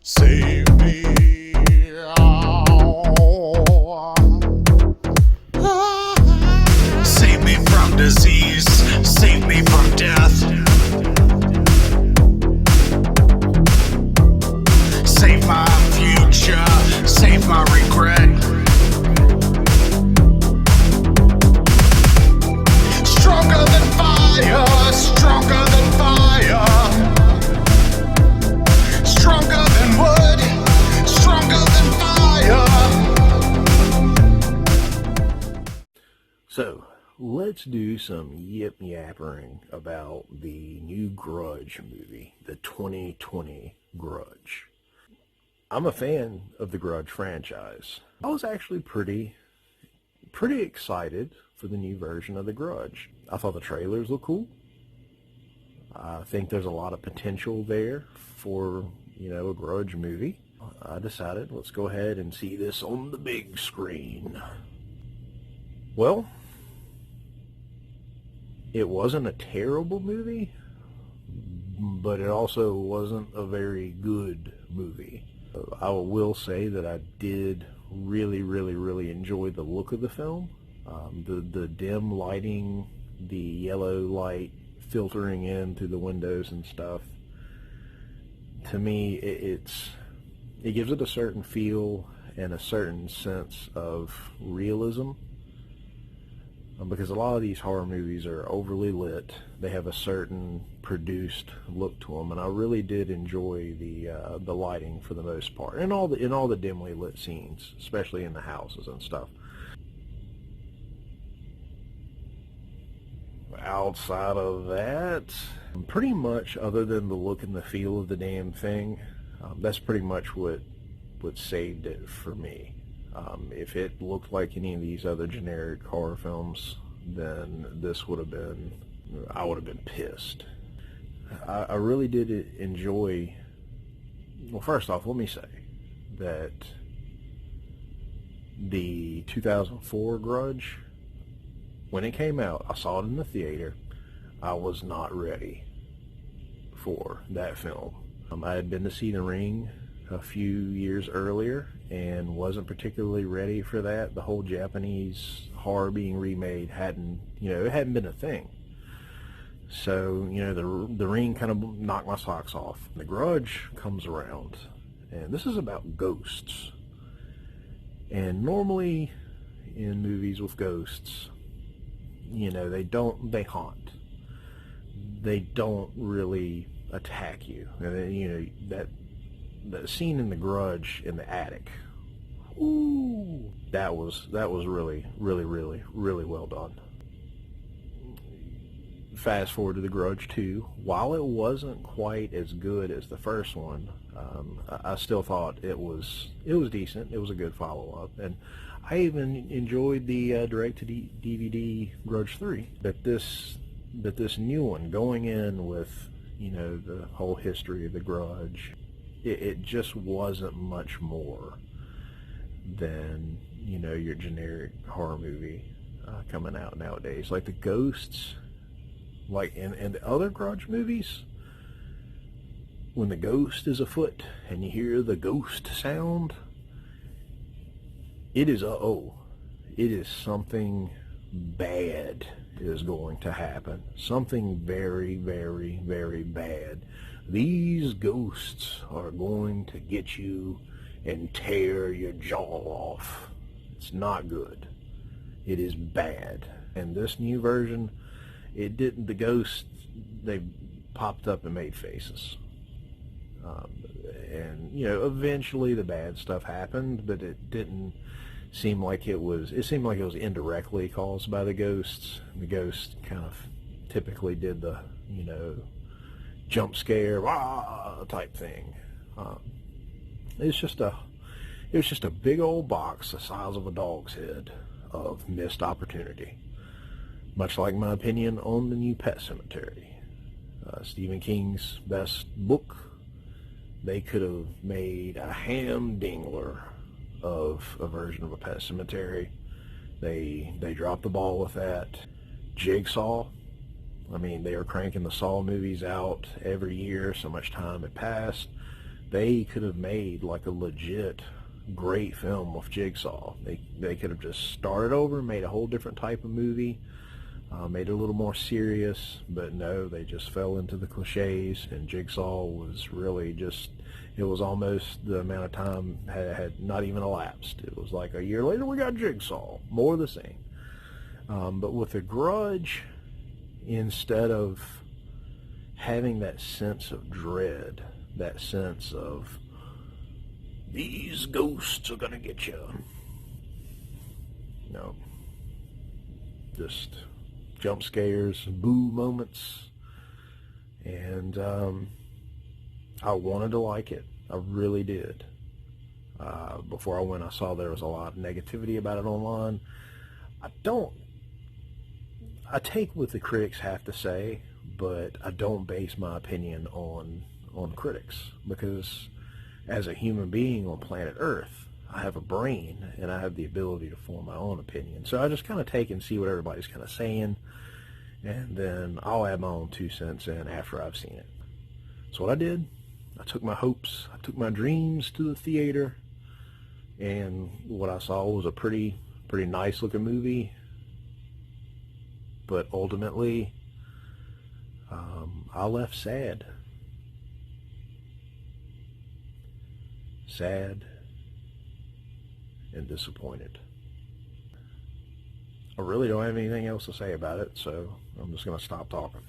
Save me. Oh. Save me from disease. Save me from death. Save my future. Save my regret. Stronger than fire. Stronger than fire. Stronger than wood, stronger than fire. So, let's do some yip-yappering about the new Grudge movie, the 2020 Grudge. I'm a fan of the Grudge franchise. I was actually pretty excited for the new version of the Grudge. I thought the trailers looked cool. I think there's a lot of potential there for, a Grudge movie. I decided, let's go ahead and see this on the big screen. Well, it wasn't a terrible movie, but it also wasn't a very good movie. I will say that I did really enjoy the look of the film. The dim lighting, the yellow light filtering in through the windows and stuff. To me, it gives it a certain feel and a certain sense of realism. Because a lot of these horror movies are overly lit. They have a certain produced look to them, and I really did enjoy the lighting for the most part, and all the dimly lit scenes, especially in the houses and stuff. Outside of that, pretty much, other than the look and the feel of the damn thing, that's pretty much what saved it for me. If it looked like any of these other generic horror films, then this would have been, I would have been pissed. I really did enjoy, well, first off, let me say that the 2004 Grudge, when it came out, I saw it in the theater. I was not ready for that film. I had been to see The Ring a few years earlier and wasn't particularly ready for that. The whole Japanese horror being remade hadn't been a thing. So, the Ring kind of knocked my socks off. The Grudge comes around, and this is about ghosts. And normally in movies with ghosts, they haunt. They don't really attack you. And that scene in The Grudge in the attic, ooh, that was really well done. Fast forward to The Grudge 2. While it wasn't quite as good as the first one, I still thought it was decent. It was a good follow-up, and I even enjoyed the direct-to-DVD Grudge 3. But this new one, going in with the whole history of the Grudge, it just wasn't much more than your generic horror movie coming out nowadays. Like the ghosts, like in the other Grudge movies, when the ghost is afoot and you hear the ghost sound, it is something bad is going to happen. Something very bad. These ghosts are going to get you and tear your jaw off. It's not good. It is bad. And this new version, it didn't. The ghosts, they popped up and made faces. And eventually the bad stuff happened, but it didn't seem like it was. It seemed like it was indirectly caused by the ghosts. The ghosts kind of typically did the jump scare type thing. It was just a big old box the size of a dog's head of missed opportunity. Much like my opinion on the new Pet Sematary, Stephen King's best book. They could have made a ham-dingler of a version of a Pet Sematary. They dropped the ball with that. Jigsaw, I mean, they were cranking the Saw movies out every year. So much time had passed. they could have made like a legit great film with Jigsaw. They could have just started over and made a whole different type of movie, made it a little more serious, but no, they just fell into the cliches, and Jigsaw was really just, it was almost the amount of time had not even elapsed. It was like a year later we got Jigsaw, more of the same. But with The Grudge, instead of having that sense of dread, that sense of these ghosts are gonna get you, no, just jump scares, boo moments, and I wanted to like it. I really did. Before I went, I saw there was a lot of negativity about it online. I take what the critics have to say, but I don't base my opinion on critics, because as a human being on planet Earth, I have a brain and I have the ability to form my own opinion. So I just kind of take and see what everybody's kind of saying, and then I'll add my own 2 cents in after I've seen it. So what I did, I took my hopes, I took my dreams to the theater, and what I saw was a pretty nice looking movie. But ultimately, I left sad. Sad and disappointed. I really don't have anything else to say about it, so I'm just going to stop talking.